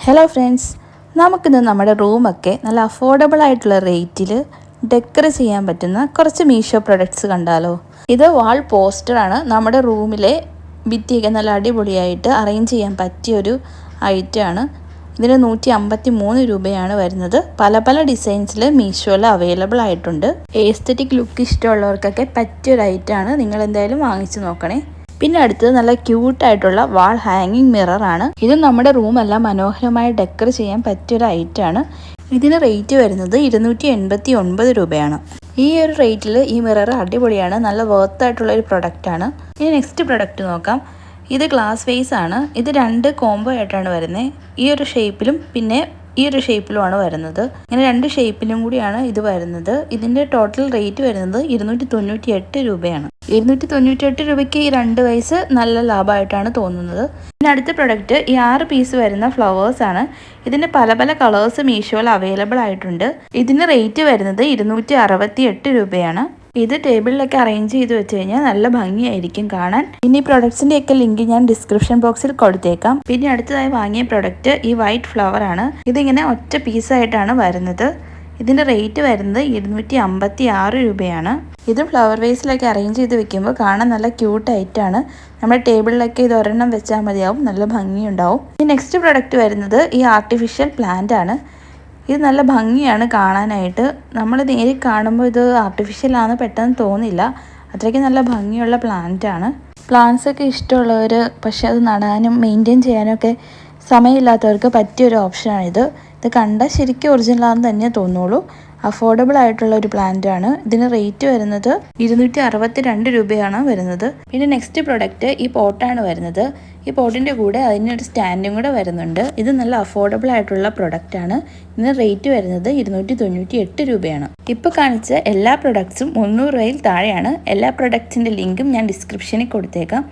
Hello friends, നമുക്കിന്ന് നമ്മുടെ റൂമൊക്കെ നല്ല അഫോർഡബിൾ ആയിട്ടുള്ള റേറ്റിൽ ഡെക്കർ ചെയ്യാൻ പറ്റുന്ന കുറച്ച് മീഷോ പ്രൊഡക്ട്സ് കണ്ടാലോ. ഇത് വാൾ പോസ്റ്ററാണ്. നമ്മുടെ റൂമിലെ ഭിത്തിയൊക്കെ നല്ല അടിപൊളിയായിട്ട് അറേഞ്ച് ചെയ്യാൻ പറ്റിയൊരു ഐറ്റമാണ്. ഇതിന് 153 രൂപയാണ് വരുന്നത്. പല പല ഡിസൈൻസിൽ മീഷോയിൽ അവൈലബിൾ ആയിട്ടുണ്ട്. എസ്തെറ്റിക് ലുക്ക് ഇഷ്ടമുള്ളവർക്കൊക്കെ പറ്റിയൊരു ഐറ്റമാണ്. നിങ്ങൾ എന്തായാലും വാങ്ങിച്ചു നോക്കണേ. പിന്നെ അടുത്തത് നല്ല ക്യൂട്ടായിട്ടുള്ള വാൾ ഹാങ്ങിങ് മിററാണ്. ഇത് നമ്മുടെ റൂമെല്ലാം മനോഹരമായി ഡെക്കർ ചെയ്യാൻ പറ്റിയൊരു ഐറ്റമാണ്. ഇതിന് റേറ്റ് വരുന്നത് 289 രൂപയാണ്. ഈ ഒരു റേറ്റിൽ ഈ മിറർ അടിപൊളിയാണ്, നല്ല വർത്തായിട്ടുള്ള ഒരു പ്രൊഡക്റ്റാണ്. ഇനി നെക്സ്റ്റ് പ്രൊഡക്റ്റ് നോക്കാം. ഇത് ഗ്ലാസ് വേസ് ആണ്. ഇത് 2 കോംബോ ആയിട്ടാണ് വരുന്നത്. ഈ ഒരു ഷേപ്പിലും പിന്നെ ഈ ഒരു ഷേപ്പിലുമാണ് വരുന്നത്. ഇങ്ങനെ 2 ഷേപ്പിലും കൂടിയാണ് ഇത് വരുന്നത്. ഇതിൻ്റെ ടോട്ടൽ റേറ്റ് വരുന്നത് 298 രൂപയാണ്. 298 രൂപയ്ക്ക് ഈ 2 വൈസ് നല്ല ലാഭമായിട്ടാണ് തോന്നുന്നത്. പിന്നെ അടുത്ത പ്രൊഡക്റ്റ് ഈ 6 പീസ് വരുന്ന ഫ്ലവേഴ്സ് ആണ്. ഇതിൻ്റെ പല പല കളേഴ്സ് മീഷോയിൽ അവൈലബിൾ ആയിട്ടുണ്ട്. ഇതിന് റേറ്റ് വരുന്നത് 268 രൂപയാണ്. ഇത് ടേബിളിലൊക്കെ അറേഞ്ച് ചെയ്ത് വെച്ച് കഴിഞ്ഞാൽ നല്ല ഭംഗിയായിരിക്കും കാണാൻ. ഇനി പ്രൊഡക്ട്സിൻ്റെ ഒക്കെ ലിങ്ക് ഞാൻ ഡിസ്ക്രിപ്ഷൻ ബോക്സിൽ കൊടുത്തേക്കാം. പിന്നെ അടുത്തതായി വാങ്ങിയ പ്രൊഡക്റ്റ് ഈ വൈറ്റ് ഫ്ലവർ ആണ്. ഇതിങ്ങനെ ഒറ്റ പീസായിട്ടാണ് വരുന്നത്. ഇതിൻ്റെ റേറ്റ് വരുന്നത് 256 രൂപയാണ്. ഇത് ഫ്ലവർ വേസിലൊക്കെ അറേഞ്ച് ചെയ്ത് വെക്കുമ്പോൾ കാണാൻ നല്ല ക്യൂട്ട് ആയിട്ടാണ്. നമ്മുടെ ടേബിളിലൊക്കെ ഇത് ഒരെണ്ണം വെച്ചാൽ മതിയാവും, നല്ല ഭംഗിയുണ്ടാവും. ഈ നെക്സ്റ്റ് പ്രൊഡക്റ്റ് വരുന്നത് ഈ ആർട്ടിഫിഷ്യൽ പ്ലാന്റ് ആണ്. ഇത് നല്ല ഭംഗിയാണ് കാണാനായിട്ട്. നമ്മൾ നേരിൽ കാണുമ്പോൾ ഇത് ആർട്ടിഫിഷ്യലാണെന്ന് പെട്ടെന്ന് തോന്നില്ല. അത്രയ്ക്ക് നല്ല ഭംഗിയുള്ള പ്ലാന്റാണ്. പ്ലാന്റ്സൊക്കെ ഇഷ്ടമുള്ളവർ, പക്ഷെ അത് നടാനും മെയിൻറ്റെയിൻ ചെയ്യാനും ഒക്കെ സമയമില്ലാത്തവർക്ക് പറ്റിയൊരു ഓപ്ഷനാണിത്. ഇത് കണ്ടാൽ ശരിക്കും ഒറിജിനലാണെന്ന് തന്നെ തോന്നുള്ളൂ. അഫോർഡബിൾ ആയിട്ടുള്ള ഒരു പ്ലാന്റ് ആണ്. ഇതിന് റേറ്റ് വരുന്നത് 262 രൂപയാണ് വരുന്നത്. പിന്നെ നെക്സ്റ്റ് പ്രൊഡക്റ്റ് ഈ പോട്ടാണ് വരുന്നത്. ഈ പോട്ടിൻ്റെ കൂടെ അതിനൊരു സ്റ്റാൻഡും കൂടെ വരുന്നുണ്ട്. ഇത് നല്ല അഫോർഡബിൾ ആയിട്ടുള്ള പ്രൊഡക്റ്റ് ആണ്. ഇതിന് റേറ്റ് വരുന്നത് 298 രൂപയാണ്. ഇപ്പോൾ കാണിച്ച എല്ലാ പ്രൊഡക്ട്സും 300 രൂപയിൽ താഴെയാണ്. എല്ലാ പ്രൊഡക്ട്സിൻ്റെ ലിങ്കും ഞാൻ ഡിസ്ക്രിപ്ഷനിൽ കൊടുത്തേക്കാം.